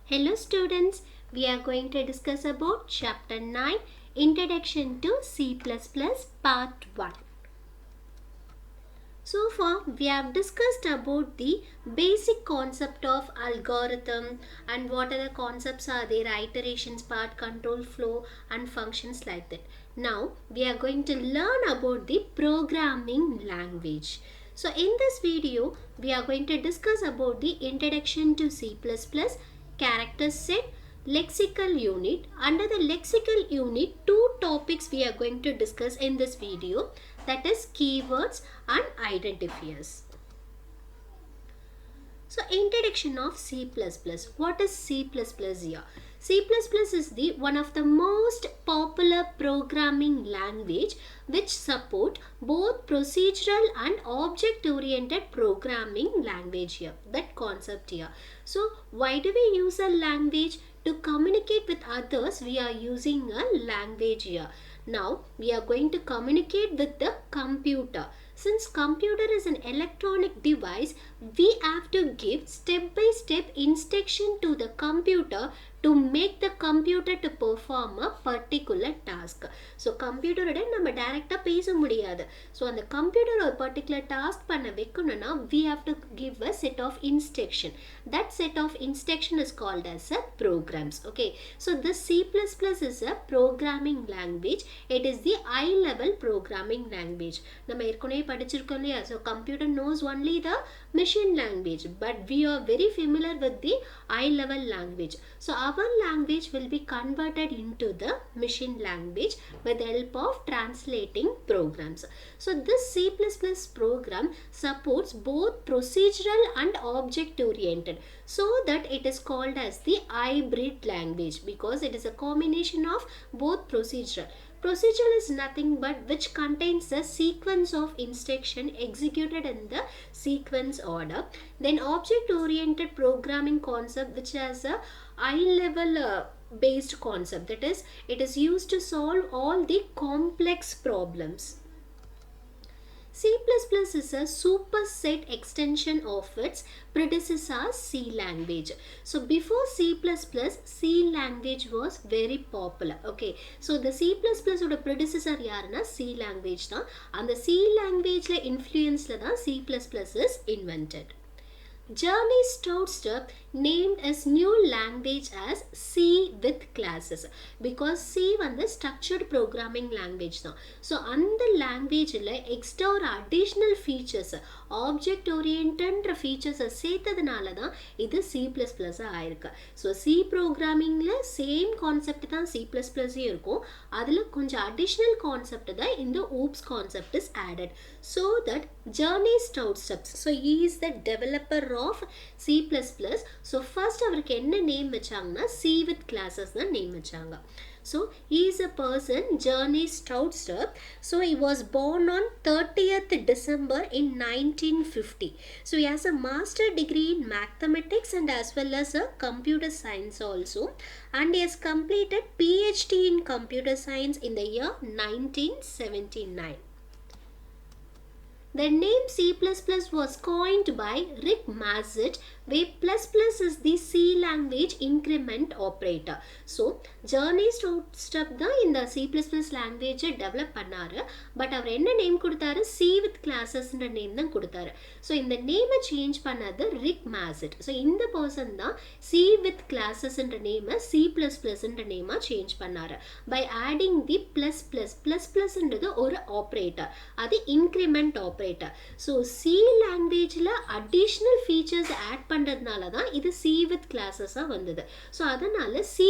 Hello students, we are going to discuss about chapter 9 Introduction to C++ part 1. So far we have discussed about the basic concept of algorithm and what are the concepts are there, iterations, path control flow and functions like that. Now we are going to learn about the programming language. So in this video we are going to discuss about the introduction to C++, character set, lexical unit. Under the lexical unit, two topics we are going to discuss in this video, that is keywords and identifiers. So introduction of C++. What is C++ here? C++ is the one of the most popular programming language which support both procedural and object oriented programming language here. That concept here. So why do we use a language? To communicate with others, we are using a language here. Now we are going to communicate with the computer. Since computer is an electronic device, we have to give step-by-step instruction to the computer to make the computer to perform a particular task. So computer நம்ம டைரக்டா பேச முடியாது. So அந்த computer ஒரு particular task பண்ண வைக்கணும்னா we have to give a set of instruction. That set of instruction is called as a programs. Okay. So this C++ is a programming language. It is the high level programming language. நம்ம ஏற்கனவே படிச்சிருக்கோம் இல்லையா? So computer knows only the machine language, but we are very familiar with the high level language. So our language will be converted into the machine language with the help of translating programs. So this C++ program supports both procedural and object oriented, so that it is called as the hybrid language because it is a combination of both procedural. Procedural is nothing but which contains the sequence of instruction executed in the sequence order. Then object oriented programming concept which has a high level based concept, that is it is used to solve all the complex problems. C++ is a superset extension of its predecessor C language. So before C++, C language was very popular. Okay. So the C++ oda predecessor yarna C language da. And the C language la influence la da C++ is invented. Journey Stroudstrup named his new language as C with classes because C வந்து structured programming language தான். So அந்த languageல extra or additional features, object oriented features சேர்த்ததுனால தான் இது C++ ஆயிருக்கு. So C programmingல same concept தான் C++ இருக்கும். அதில் கொஞ்சம் additional concept தான் இந்த OOPS concept is added. So that Journey Stroudstrup, so he is the developer of C++. So first அவருக்கு என்ன நேம் வச்சாங்கன்னா C with classes தான் நேம் வச்சாங்க. So he is a person, Journey Stroudstrup. So he was born on 30th December in 1950. So he has a master degree in mathematics and as well as a computer science also. And he has completed PhD in computer science in the year 1979. The name C++ was coined by Rick Mazet, where ++ is the C language increment operator. So, Journey Stroudstrup தான் இந்த C++ language develop பண்ணாரு. But அவர் என்ன name கொடுத்தாரு? C with classes ன்ற name தான் கொடுத்தாரு. So, இந்த நேமை சேஞ்ச் பண்ணது Rick Mazet. So, இந்த person தான் C with classes ன்ற நேமை C++ ன்ற நேமா சேஞ்ச் பண்ணாரு. By adding the ++ ன்றது ஒரு operator. அது increment operator. So C language la additional features add பண்றதுனால தான் இது C with classes வந்தது. So அதனால C++.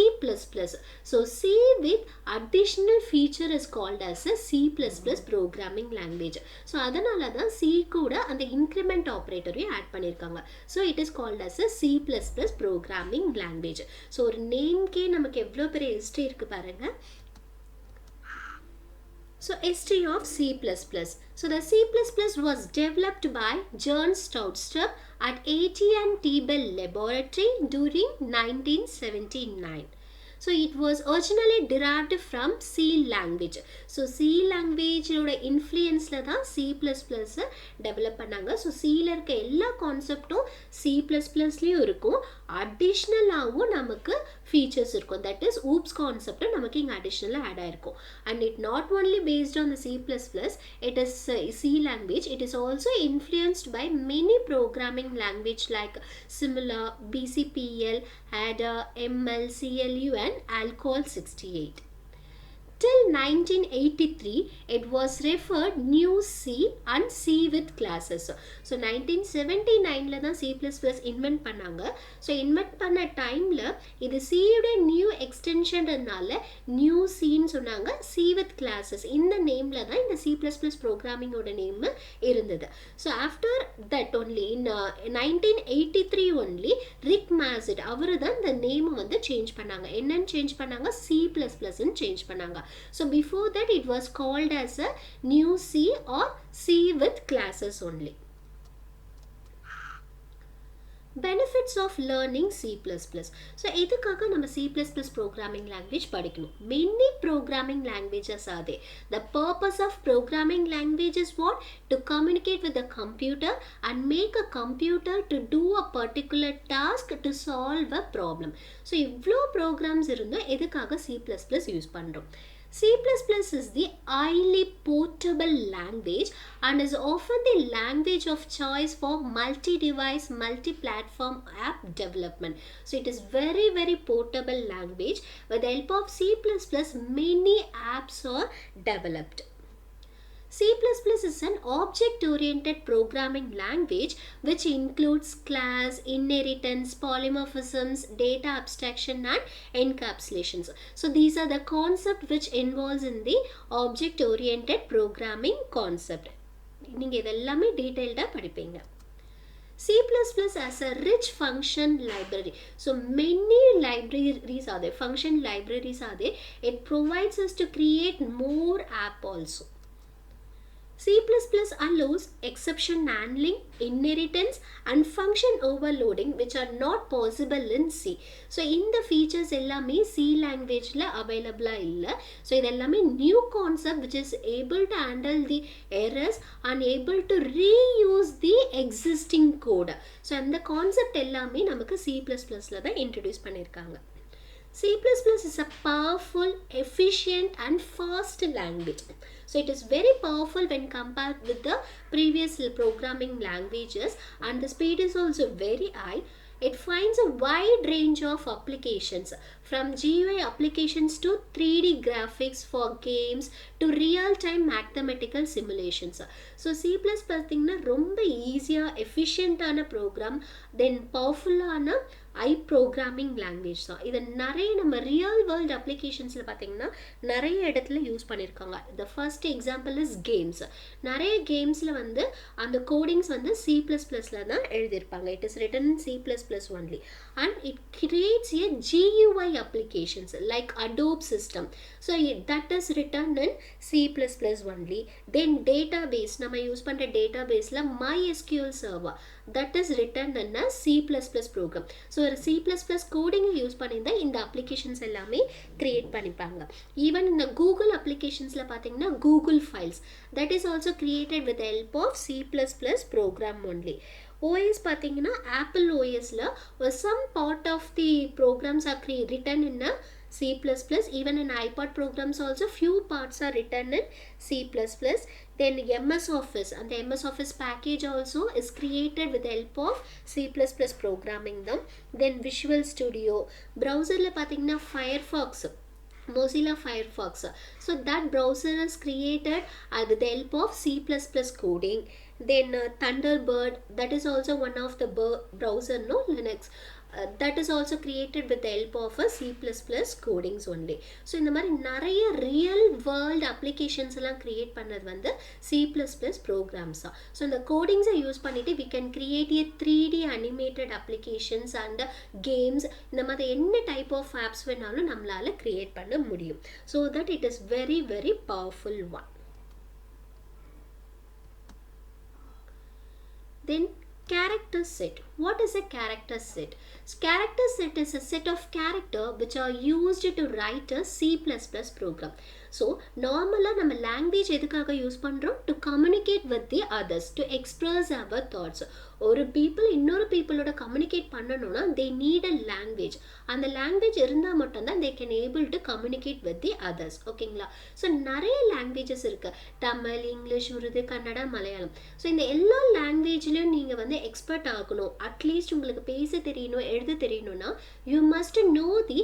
So C with additional feature is called as a C++ programming language. So அதனால தான் C கூட அந்த increment operator add பண்ணிருக்காங்க. So it is called as a C++ programming language. So ஒரு நேம்க்கே நமக்கு எவ்வளவு பெரிய history இருக்கு பாருங்க. So history of C++. So the C++ was developed by John Stroudstrup at AT&T Bell Laboratory during 1979. So it was originally derived from C language. So C language influence la da C++ develop பண்ணாங்க. So C ல இருக்க எல்லா கான்செப்டும் C++ லயும் இருக்கும். அடிஷ்னலாகவும் நமக்கு features இருக்கும். That is oops concept நமக்கு இங்கே அடிஷ்னலாக ஆட் ஆயிருக்கும். And it not only based on the C++, it is C language. It is also influenced by many programming language like Simula, BCPL, Ada, ML, CLU and Alcol 68. Till 1983, it was referred new C and C with classes. So 1979 தான் C++ invent பண்ணாங்க. So invent பண்ண டைமில் இது சியோட new எக்ஸ்டென்ஷன்றதுனால new சின்னு சொன்னாங்க. C with classes இந்த நேமில் தான் இந்த C++ ப்ரோக்ராமிங்கோட நேம் இருந்தது. So after that only in 1983 only Rick Mascitti அவர் தான் இந்த நேமை வந்து சேஞ்ச் பண்ணாங்க. என்னன்னு சேஞ்ச் பண்ணாங்க? C++ன்னு சேஞ்ச் பண்ணாங்க. So before that it was called as a new C or C with classes only. Benefits of learning C++. So எதுக்காக நம்ம C++ programming language படிக்கணும்? Many programming languages are there. The purpose of programming language is what? To communicate with the computer and make a computer to do a particular task to solve a problem. So இவ்ளோ programs இருந்தும் எதுக்காக C++ use பண்றோம்? C++ is the highly portable language and is often the language of choice for multi-device, multi-platform app development. So it is very, very portable language. With the help of C++, many apps are developed. C++ is an object-oriented programming language which includes class, inheritance, polymorphisms, data abstraction and encapsulations. So these are the concepts which involves in the object-oriented programming concept. நீங்க இதெல்லாமே டீடைல்டாக படிப்பீங்க. C++ as a rich function library. So many libraries are there, function libraries are there. It provides us to create more app also. C++ allows exception handling, inheritance and function overloading which are not possible in C. So இந்த features எல்லாமே C languageல available இல்ல. So இது எல்லாமே new concept which is able to handle the errors and able to reuse the existing code. So அந்த concept எல்லாமே நமக்கு C++ல தான் introduce பண்ணிருக்காங்க. C++ is a powerful, efficient and fast language. So it is very powerful when compared with the previous programming languages and the speed is also very high. It finds a wide range of applications from GUI applications to 3D graphics for games to real-time mathematical simulations. So C++ பார்த்தீங்கன்னா ரொம்ப ஈஸியாக எஃபிஷியண்ட்டான program தென் பவர்ஃபுல்லான programming language தான். இதை நிறைய நம்ம real world அப்ளிகேஷன்ஸில் பார்த்தீங்கன்னா நிறைய இடத்துல யூஸ் பண்ணியிருக்காங்க. The first example is games. நிறைய கேம்ஸில் வந்து அந்த கோடிங்ஸ் வந்து C++ல தான் எழுதியிருப்பாங்க. It is written in C++ only and it creates a GUI applications like Adobe system. So that is written in C++ only. Then database நம்ம use பண்ணுற டேட்டாபேஸில் MySQL server that is written in a C++ program. So ஒரு C++ கோடிங்கை use பண்ணியிருந்தா இந்த applications எல்லாமே create பண்ணிப்பாங்க. Even இந்த Google அப்ளிகேஷன்ஸில் பார்த்தீங்கன்னா Google files that is also created with the help of C++ program only. OS பார்த்தீங்கன்னா apple ஓஎஸில் some part of the programs are written in a C++. Even in iPod programs also few parts are written in C++. Then MS Office and the MS Office package also is created with the help of C++ programming them. Then Visual Studio. Browserல பார்த்தீங்கன்னா Firefox, Mozilla Firefox. So that browser is created with the help of C++ coding. Then Thunderbird, that is also one of the browser, no Linux. That is also created with the help of a C++ codings only. So இந்த மாதிரி நிறைய real world applications எல்லாம் create பண்ணது வந்து C++ programs தான். So இந்த கோடிங்ஸை use பண்ணிட்டு we can create a 3D animated applications and games. இந்த மாதிரி என்ன டைப் ஆஃப் ஆப்ஸ் வேணாலும் நம்மளால கிரியேட் பண்ண முடியும். So that it is very, very powerful one. Then character set. What is a character set? Character set is a set of characters which are used to write a C++ program. So நார்மலாக நம்ம language எதுக்காக use பண்ணுறோம்? To communicate with the others, to express our thoughts. ஒரு people இன்னொரு பீப்புளோட communicate பண்ணணும்னா they need a language. அந்த language இருந்தால் மட்டும்தான் they can able to communicate with the others. ஓகேங்களா? ஸோ நிறைய லாங்குவேஜஸ் இருக்கு, தமிழ், இங்கிலீஷ், உருது, கன்னடா, மலையாளம். ஸோ இந்த எல்லா லாங்குவேஜ்லையும் நீங்கள் வந்து எக்ஸ்பர்ட் ஆகணும், அட்லீஸ்ட் உங்களுக்கு பேச தெரியணும், எழுத தெரியணும்னா you must know the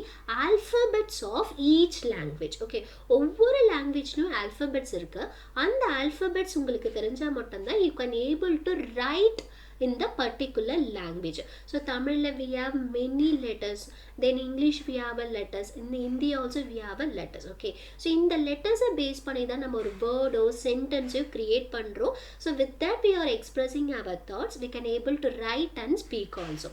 alphabets of each language. Okay, ஒவ்வொரு லாங்குவேஜ்லையும் ஆல்ஃபபெட்ஸ் இருக்கு. அந்த ஆல்ஃபபெட்ஸ் உங்களுக்கு தெரிஞ்சால் மட்டும்தான் you can able to write in the particular language. So Tamil we have many letters, then English we have a letters, in Hindi also we have a letters. Okay, so in the letters base பண்ணி தான் நம்ம ஒரு word or sentence create பண்றோம். So with that we are expressing our thoughts, we can able to write and speak also.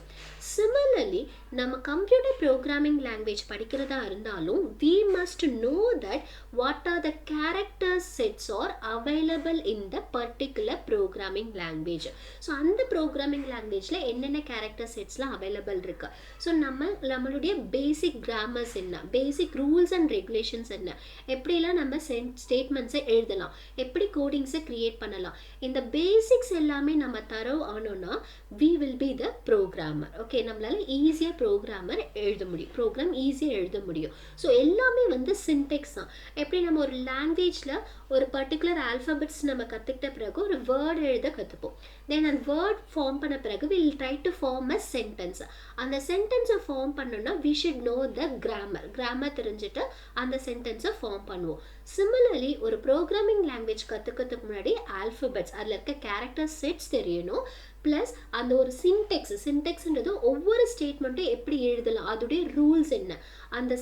Similarly நம்ம computer programming language படிக்கிறதா இருந்தாலும் we must know that what are the character sets are available in the particular programming language. So அந்த programming லாங்குவேஜ்ல என்னென்ன character செட்ஸ்லாம் available இருக்கு. So நம்மளுடைய பேசிக் Cramer's என்ன, பேசிக் rules and regulations என்ன, எப்படிலாம் நம்ம ஸ்டேட்மெண்ட்ஸை எழுதலாம், எப்படி கோடிங்ஸை கிரியேட் பண்ணலாம், இந்த பேசிக்ஸ் எல்லாமே நம்ம தரோம் ஆனோம்னா we will be the programmer. Okay, நம்மளால ஈஸியாக ப்ரோக்ராமர் எழுத முடியும், ப்ரோக்ராம் ஈஸியாக எழுத முடியும். ஸோ எல்லாமே வந்து சின்டெக்ஸ் தான். எப்படி நம்ம ஒரு லாங்குவேஜில் ஒரு பர்டிகுலர் ஆல்ஃபபெட்ஸ் நம்ம கற்றுக்கிட்ட பிறகு ஒரு வேர்ட் எழுத கற்றுப்போம். தென் அந்த வேர்ட் ஃபார்ம் பண்ண பிறகு will try to form a sentence. அந்த சென்டென்ஸை ஃபார்ம் பண்ணணும்னா we should know the grammar தெரிஞ்சுட்டு அந்த சென்டென்ஸை ஃபார்ம் பண்ணுவோம். சிமிலர்லி ஒரு ப்ரோக்ராமிங் லாங்குவேஜ் கற்றுக்கிறதுக்கு முன்னாடி ஆல்ஃபபெட்ஸ், அதில் இருக்க கேரக்டர் செட்ஸ் தெரியணும். ப்ளஸ் அந்த ஒரு சின்டெக்ஸ்ன்றது ஒவ்வொரு ஸ்டேட்மெண்ட்டும் எப்படி எழுதலாம், அதோடைய ரூல்ஸ் என்ன, அந்த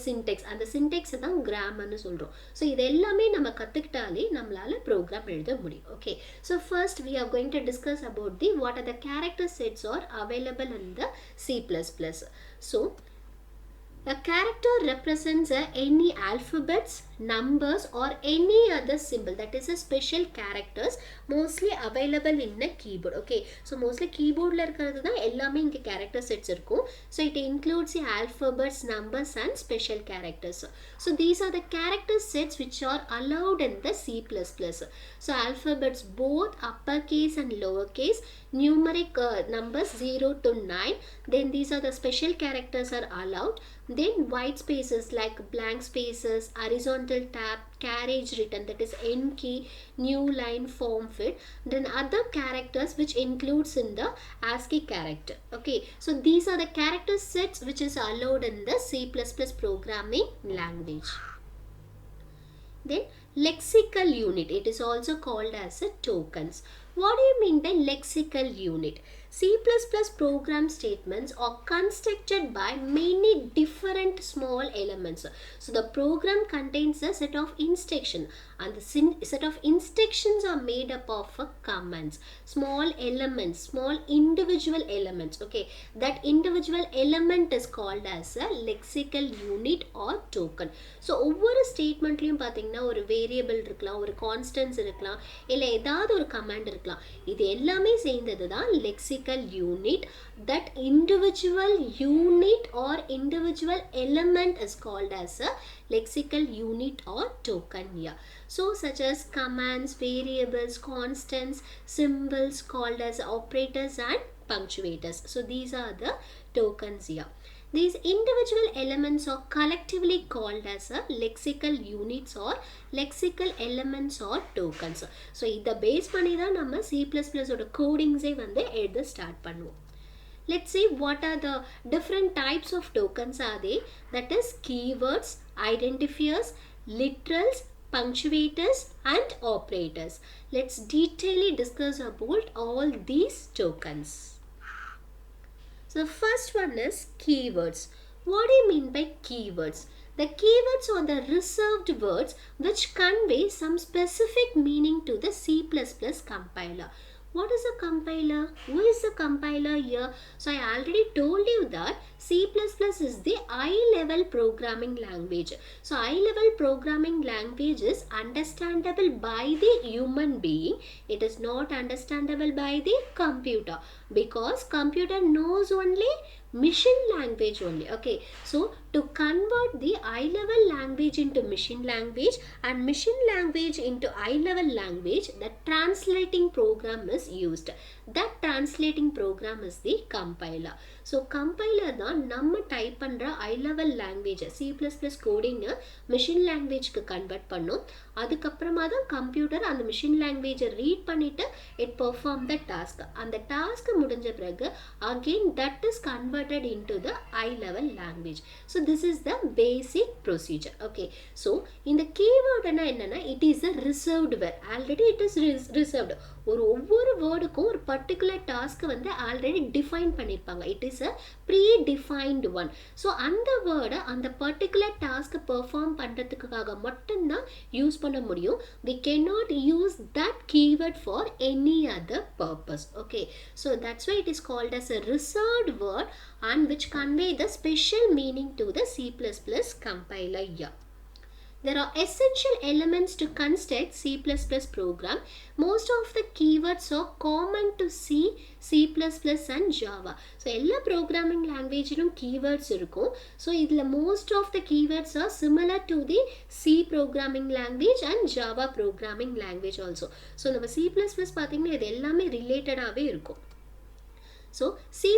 சின்டெக்ஸை தான் கிராமர்னு சொல்கிறோம். ஸோ இது எல்லாமே நம்ம கற்றுக்கிட்டாலே நம்மளால ப்ரோக்ராம் எழுத முடியும். Okay, so first we are going to discuss about the what are the character sets are available in the C++. So a character represents any alphabets, numbers or any other symbol, that is a special characters mostly available in a keyboard. Okay, so mostly keyboard la irukradhu da ellame inga character sets irukum. So it includes the alphabets, numbers and special characters. So these are the character sets which are allowed in the C++. So alphabets both uppercase and lowercase, numeric numbers 0 to 9, then these are the special characters are allowed. Then white spaces like blank spaces, horizontal tab, carriage written, that is N key, new line, form fit, then other characters which includes in the ASCII character. Okay, so these are the character sets which is allowed in the C++ programming language. Then lexical unit, it is also called as a tokens. What do you mean by lexical unit? C++ program statements are constructed by many different small elements. So the program contains a set of instructions, and the set of instructions are made up of commands, small elements, small individual elements. Okay, that individual element is called as a lexical unit or token. So ஒவ்வொரு ஸ்டேட்மெண்ட்லையும் பார்த்தீங்கன்னா ஒரு variable இருக்கலாம், ஒரு constants இருக்கலாம், இல்லை ஏதாவது ஒரு command இருக்கலாம். இது எல்லாமே சேர்ந்தது தான் lexical unit. That individual unit or individual element is called as a lexical unit or token here. So such as commands, variables, constants, symbols called as operators and punctuators. So these are the tokens here. These individual elements are collectively called as a lexical units or lexical elements or tokens. So இத base பண்ணி தான் நம்ம C++ ஓட கோடிங்ஸே வந்து எழுத start பண்ணுவோம். Let's see what are the different types of tokens are they. That is keywords, identifiers, literals, punctuators and operators. Let's detailedly discuss about all these tokens. So the first one is keywords. What do you mean by keywords? The keywords are the reserved words which convey some specific meaning to the C++ compiler. What is a compiler? Who is the compiler here? So I already told you that C++ is the high-level programming language. So high-level programming language is understandable by the human being. It is not understandable by the computer, because computer knows only machine language only. Okay, so to convert the high level language into machine language and machine language into high level language, the translating program is used. That translating program is the compiler. So compiler தான் நம்ம type பண்ற high level language C++ coding machine language க்கு convert பண்ணும். அதுக்கப்புறமா தான் computer அந்த machine language read பண்ணிட்டு it perform the task. அந்த டாஸ்க் முடிஞ்ச பிறகு again that is converted into the high level language. So this is the basic procedure. Okay, so இந்த keyword என்னன்னா it is a reserved word. Already it is reserved. ஒவ்வொரு வேர்டுக்கும் ஒரு particular task வந்து already define பண்ணியிருப்பாங்க. It is a predefined one. So அந்த வேர்டை அந்த பர்டிகுலர் டாஸ்க்கை பெர்ஃபார்ம் பண்ணுறதுக்காக மட்டும்தான் யூஸ் பண்ண முடியும். We cannot use that keyword for any other purpose. Okay, so that's why it is called as a reserved word and which convey the special meaning to the C++ compiler here. There are essential elements to construct C++ program. Most of the keywords are common to C, C++ and Java. So எல்லா programming languageலும் keywords இருக்கும். So இதுல most of the keywords are similar to the C programming language and Java programming language also. So நம்ம C++ பார்த்தீங்கன்னா இது எல்லாமே ரிலேட்டடாகவே இருக்கும். So C++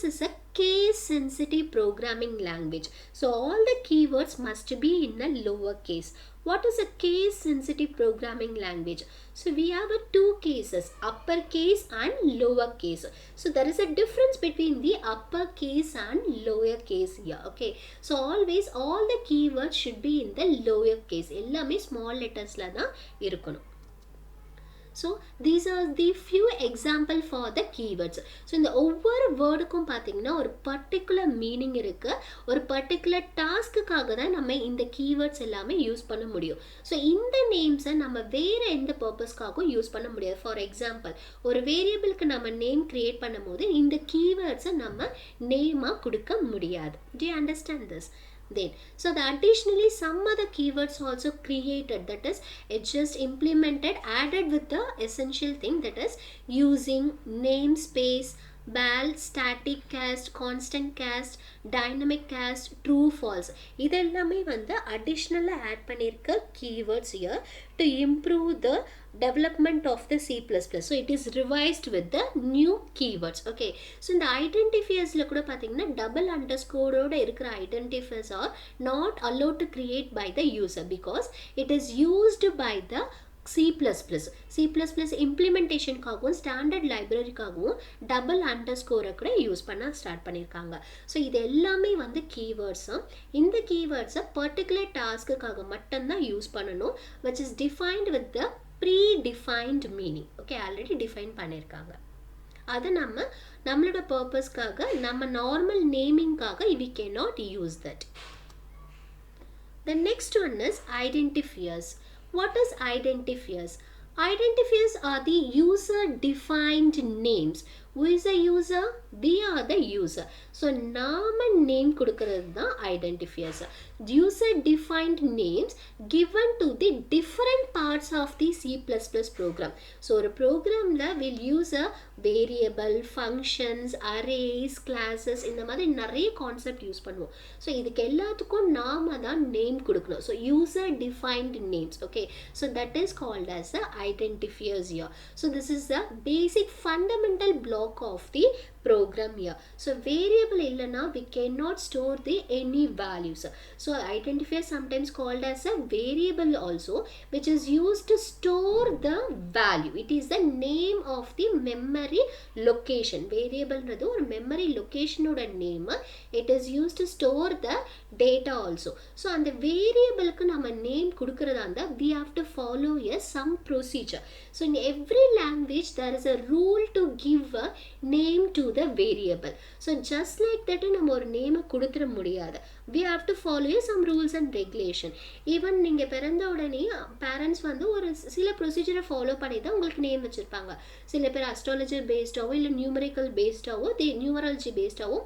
is a case sensitive programming language. So all the keywords must be in a lower case. What is a case sensitive programming language? So we have two cases, upper case and lower case. So there is a difference between the upper case and lower case here. Okay, so always all the keywords should be in the lower case. எல்லாமே small lettersல தான் இருக்கணும். So these are the few example for the keywords. So இந்த ஒவ்வொரு வேர்டுக்கும் பார்த்தீங்கன்னா ஒரு particular meaning இருக்கு. ஒரு particular டாஸ்க்குக்காக தான் நம்ம இந்த கீவேர்ட்ஸ் எல்லாமே யூஸ் பண்ண முடியும். ஸோ இந்த நேம்ஸை நம்ம வேற எந்த பர்பஸ்க்காகவும் யூஸ் பண்ண முடியாது. ஃபார் எக்ஸாம்பிள், ஒரு வேரியபிளுக்கு நம்ம நேம் கிரியேட் பண்ணும் போது இந்த கீவேர்ட்ஸை நம்ம நேமாக கொடுக்க முடியாது. Do you understand this? Then so the additionally some other keywords also created, that is it just implemented, added with the essential thing, that is using, namespace, val, static cast, constant cast, dynamic cast, true false. இதெல்லாமே வந்து additional add பண்ணிருக்க keywords here to improve the development of the C++. So it is revised with the new keywords. Okay, so இந்த identifiers கூட பார்த்தீங்கன்னா double underscore ஓட இருக்கிற identifiers are not allowed to create by the user because it is used by the C++. இம்ப்ளிமெண்டேஷனுக்காகவும் standard லைப்ரரிக்காகவும் double அண்டர்ஸ்கோரை கூட use பண்ண ஸ்டார்ட் பண்ணியிருக்காங்க. ஸோ இது எல்லாமே வந்து கீவேர்ட்ஸும் இந்த கீவேர்ட்ஸை பர்டிகுலர் டாஸ்க்குக்காக மட்டும்தான் யூஸ் பண்ணணும், which is defined with the predefined meaning. Okay, already define பண்ணியிருக்காங்க. அதை நம்மளோட பர்பஸ்க்காக நம்ம நார்மல் நேமிங்காக we cannot use that. The next one is identifiers. What is identifiers? Identifiers are the user defined names. Who is the user? We are the user. So நாம name கொடுக்கிறது தான் identifiers. User defined names given to the different parts of the C++ program. So ஒரு programல will use a variable, functions, arrays, classes, இந்த மாதிரி நிறைய concept use பண்ணுவோம். So இதுக்கு எல்லாத்துக்கும் நாம தான் நேம் கொடுக்கணும். So user defined names. Okay, so that is called as the identifiers here. So this is the basic fundamental block of the program here. So variable illana we cannot store the any values. So identifier sometimes called as a variable also, which is used to store the value. It is the name of the memory location. Variable ன்றது ஒரு memory location ஓட name. It is used to store the data also. So அந்த variableக்கு நம்ம name கொடுக்கிறதா இருந்தா we have to follow some procedure. So in every language there is a rule to give a name to the variable. So just like that நம்ம ஒரு name கொடுத்துட முடியாது. We have to follow some rules and regulation. Even நீங்க பிறந்த உடனே parents வந்து ஒரு சில ப்ரொசீஜரை ஃபாலோ பண்ணி தான் உங்களுக்கு நேம் வச்சிருப்பாங்க. சில பேர் அஸ்ட்ராலஜி பேஸ்டாவோ இல்லை நியூமரிக்கல் பேஸ்டாவோ நியூமராலஜி பேஸ்டாவோ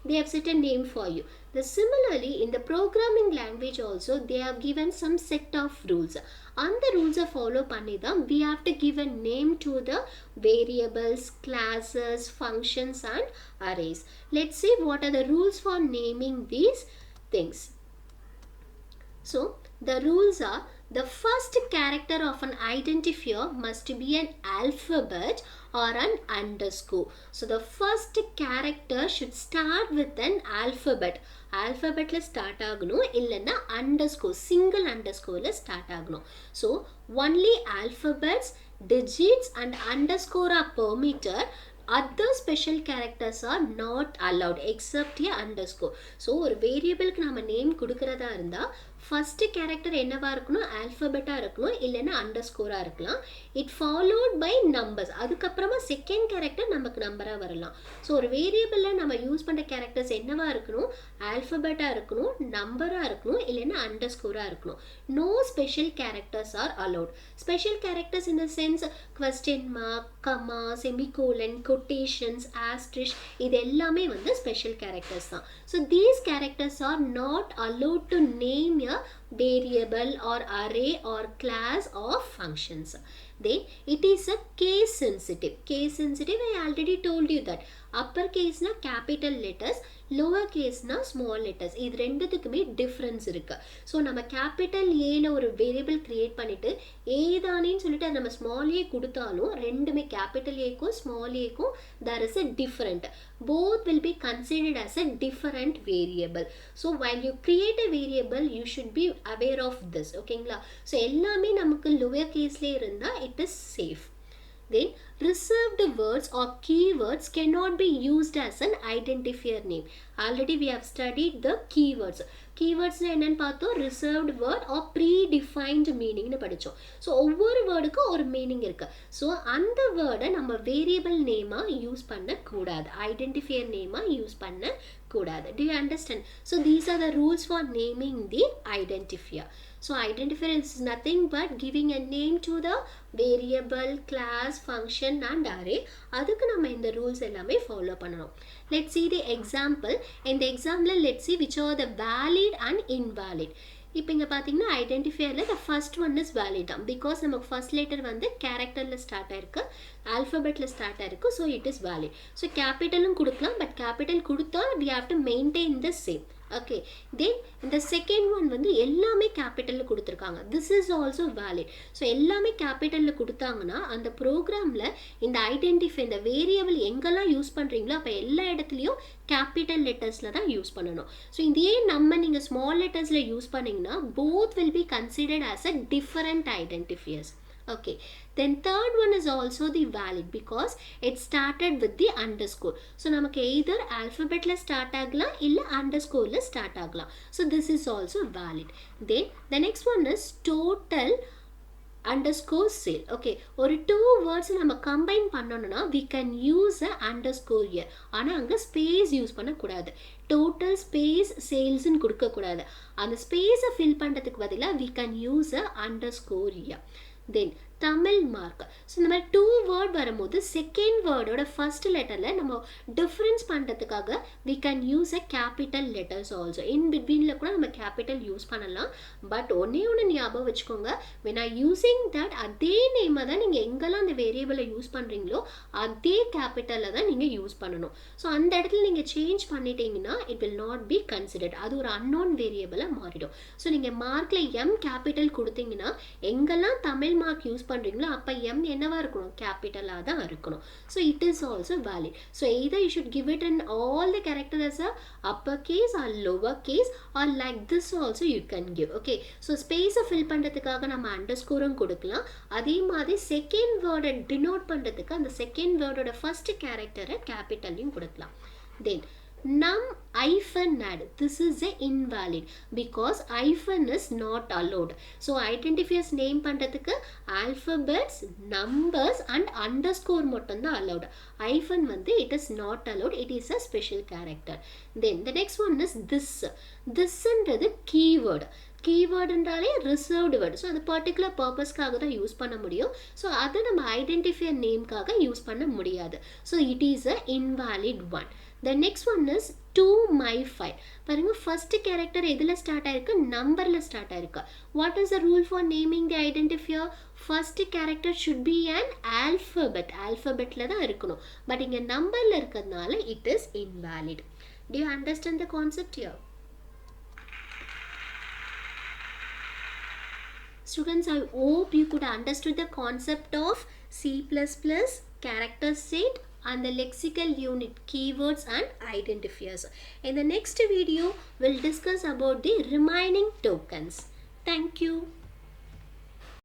they have set a name for you. Similarly, in the programming language also, they have given some set of rules. And the rules are follow பண்ணி தான் we have to give a name to the variables, classes, functions and arrays. Let's see what are the rules for naming these things. So the rules are, the first character of an identifier must be an alphabet or an underscore. So the first character should start with an alphabet. Alphabetல start ஆகணும், இல்லைன்னா underscore, single underscoreல start ஆகணும். So only alphabets, digits and underscore are permitted. Other special characters are not allowed except a underscore. So ஒரு வேரியபிளுக்கு நம்ம name கொடுக்கறதா இருந்தா first character என்னவா இருக்கணும், ஆல்ஃபபெட்டா இருக்கணும், இல்லைன்னா அண்டர்ஸ்கோரா இருக்கலாம். It followed by numbers. அதுக்கப்புறமா செகண்ட் கேரக்டர் நமக்கு நம்பரா வரலாம். ஸோ ஒரு வேரியபிள்ல நம்ம யூஸ் பண்ற கேரக்டர்ஸ் என்னவா இருக்கணும், ஆல்ஃபபெட்டா இருக்கணும், நம்பரா இருக்கணும், இல்லைன்னா அண்டர்ஸ்கோரா இருக்கணும். No special characters are allowed. Special characters in the sense question mark, comma, semicolon, quotations, asterisk, இது எல்லாமே வந்து ஸ்பெஷல் கேரக்டர்ஸ் தான். So these characters are not allowed to name a variable or array or class of functions. Then it is a case sensitive. Case sensitive, I already told you that upper case na capital letters, lower case na small letters. இது ரெண்டுத்துக்குமே difference இருக்கு. So நம்ம capital ஏல ஒரு variable create பண்ணிட்டு ஏதானேன்னு சொல்லிட்டு நம்ம small A கொடுத்தாலும் ரெண்டுமே கேபிட்டல் ஏக்கும் ஸ்மால் ஏக்கும் there is a different. Both will be considered as a different variable. So while you create a variable, you should be aware of this. ஓகேங்களா? ஸோ எல்லாமே நமக்கு lower caseல இருந்தா it is safe. Then reserved words or keywords cannot be used as an identifier name. Already we have studied the keywords. Keywords என்னன்னு பார்த்தோம், reserved word or predefined meaning னு படிச்சோம். So ஒவ்வொரு வேர்டுக்கும் ஒரு மீனிங் இருக்கு. ஸோ அந்த வேர்டை நம்ம வேரியபிள் நேமா யூஸ் பண்ணக்கூடாது, ஐடென்டிஃபையர் நேமா யூஸ் பண்ணக்கூடாது. Do you understand? So these are the rules for naming the identifier. So identifier is nothing but giving a name to the variable, class, function and array. அதுக்கு நம்ம இந்த rules எல்லாமே follow பண்ணணும். Let's see the example. In the example, let's see which are the valid and invalid. இப்போ இங்கே பார்த்தீங்கன்னா ஐடென்டிஃபையரில் the first one is valid தான், பிகாஸ் நமக்கு ஃபர்ஸ்ட் லெட்டர் வந்து கேரக்டரில் ஸ்டார்ட் ஆயிருக்கு, ஆல்ஃபபெட்டில் ஸ்டார்ட் ஆயிருக்கு. So it is valid. So கேபிட்டலும் கொடுக்கலாம், பட் கேபிட்டல் கொடுத்தா we have to maintain the same. Okay, then இந்த செகண்ட் ஒன் வந்து எல்லாமே கேபிட்டலில் கொடுத்துருக்காங்க. This is also valid. So எல்லாமே கேபிட்டலில் கொடுத்தாங்கன்னா அந்த ப்ரோக்ராமில் இந்த ஐடென்டிஃபை, இந்த வேரியபிள் எங்கெல்லாம் யூஸ் பண்ணுறீங்களோ அப்போ எல்லா இடத்துலையும் கேபிட்டல் லெட்டர்ஸில் தான் யூஸ் பண்ணணும். ஸோ இதே நம்ம நீங்கள் ஸ்மால் லெட்டர்ஸில் யூஸ் பண்ணிங்கன்னா both will be considered as a different identifiers. Okay, then third one is also the valid because it started with the underscore. So நமக்கு either alphabetல start ஆகலாம் இல்ல underscoreல start ஆகலாம். So this is also valid. Then the next one is total underscore sale. Okay, ஒரு two words நம்ம combine பண்ணணும்னா we can use a underscore here. ஆனா அங்க space use பண்ணக்கூடாது. total space sales ன்னு கொடுக்கக்கூடாது. அந்த ஸ்பேஸை ஃபில் பண்ணுறதுக்கு பதிலாக we can use a underscore here. Then Tamil mark. So இந்த மாதிரி டூ வேர்ட் வரும்போது செகண்ட் வேர்டோட ஃபர்ஸ்ட் லெட்டரில் நம்ம டிஃப்ரென்ஸ் பண்ணுறதுக்காக we can use a capital letters also. இன் பிட்வீனில் கூட நம்ம கேபிட்டல் யூஸ் பண்ணலாம். பட் ஒன்று ஞாபகம் வச்சுக்கோங்க, when I using that அதே நேமை தான் நீங்கள் எங்கெல்லாம் அந்த வேரியபிளை யூஸ் பண்ணுறீங்களோ அதே கேபிட்டலில் தான் நீங்கள் யூஸ் பண்ணணும். ஸோ அந்த இடத்துல நீங்கள் சேஞ்ச் பண்ணிட்டீங்கன்னா it will not be considered. அது ஒரு unknown வேரியபிளாக மாறிடும். ஸோ நீங்கள் மார்க்கில் எம் கேபிட்டல் கொடுத்தீங்கன்னா எங்கெல்லாம் தமிழ் மார்க் யூஸ் பண்றீங்களோ அப்ப m என்னவா இருக்கணும், கேபிட்டலா தான் இருக்கணும். So it is also valid. So either you should give it in all the characters as a uppercase or lower case or like this also you can give. Okay, so space fill பண்றதுக்காக நம்ம underscore கொடுக்கலாம். அதே மாதிரி second வேர்டை denote பண்றதுக்கு அந்த second வேர்டோட first கேரக்டரை கேபிட்டலையும் கொடுக்கலாம். Then num hyphen add, this is a invalid because hyphen is not allowed. So identifiers name பண்றதுக்கு alphabets, numbers and underscore மட்டும் தான் allowed. hyphen வந்து it is not allowed, it is a special character. Then the next one is this. This ன்றது keyword. keyword என்றாலே reserved word. So அது particular பர்பஸ்க்காக தான் use பண்ண முடியும். ஸோ அதை நம்ம ஐடென்டிஃபையர் நேம்காக யூஸ் பண்ண முடியாது. So it is a invalid one. The next one is to my file. பாருங்க first character எதுல ஸ்டார்ட் ஆயிருக்கு, நம்பர்ல ஸ்டார்ட் ஆயிருக்கு. What is the rule for naming the identifier? First character should be an alphabet. Alphabetல தான் இருக்கணும். But இங்க நம்பர்ல இருக்கிறதுனால it is invalid. Do you understand the concept here? Students, I hope you could understood the concept of C++, character set and the lexical unit, keywords and identifiers. In the next video, we'll discuss about the remaining tokens. Thank you.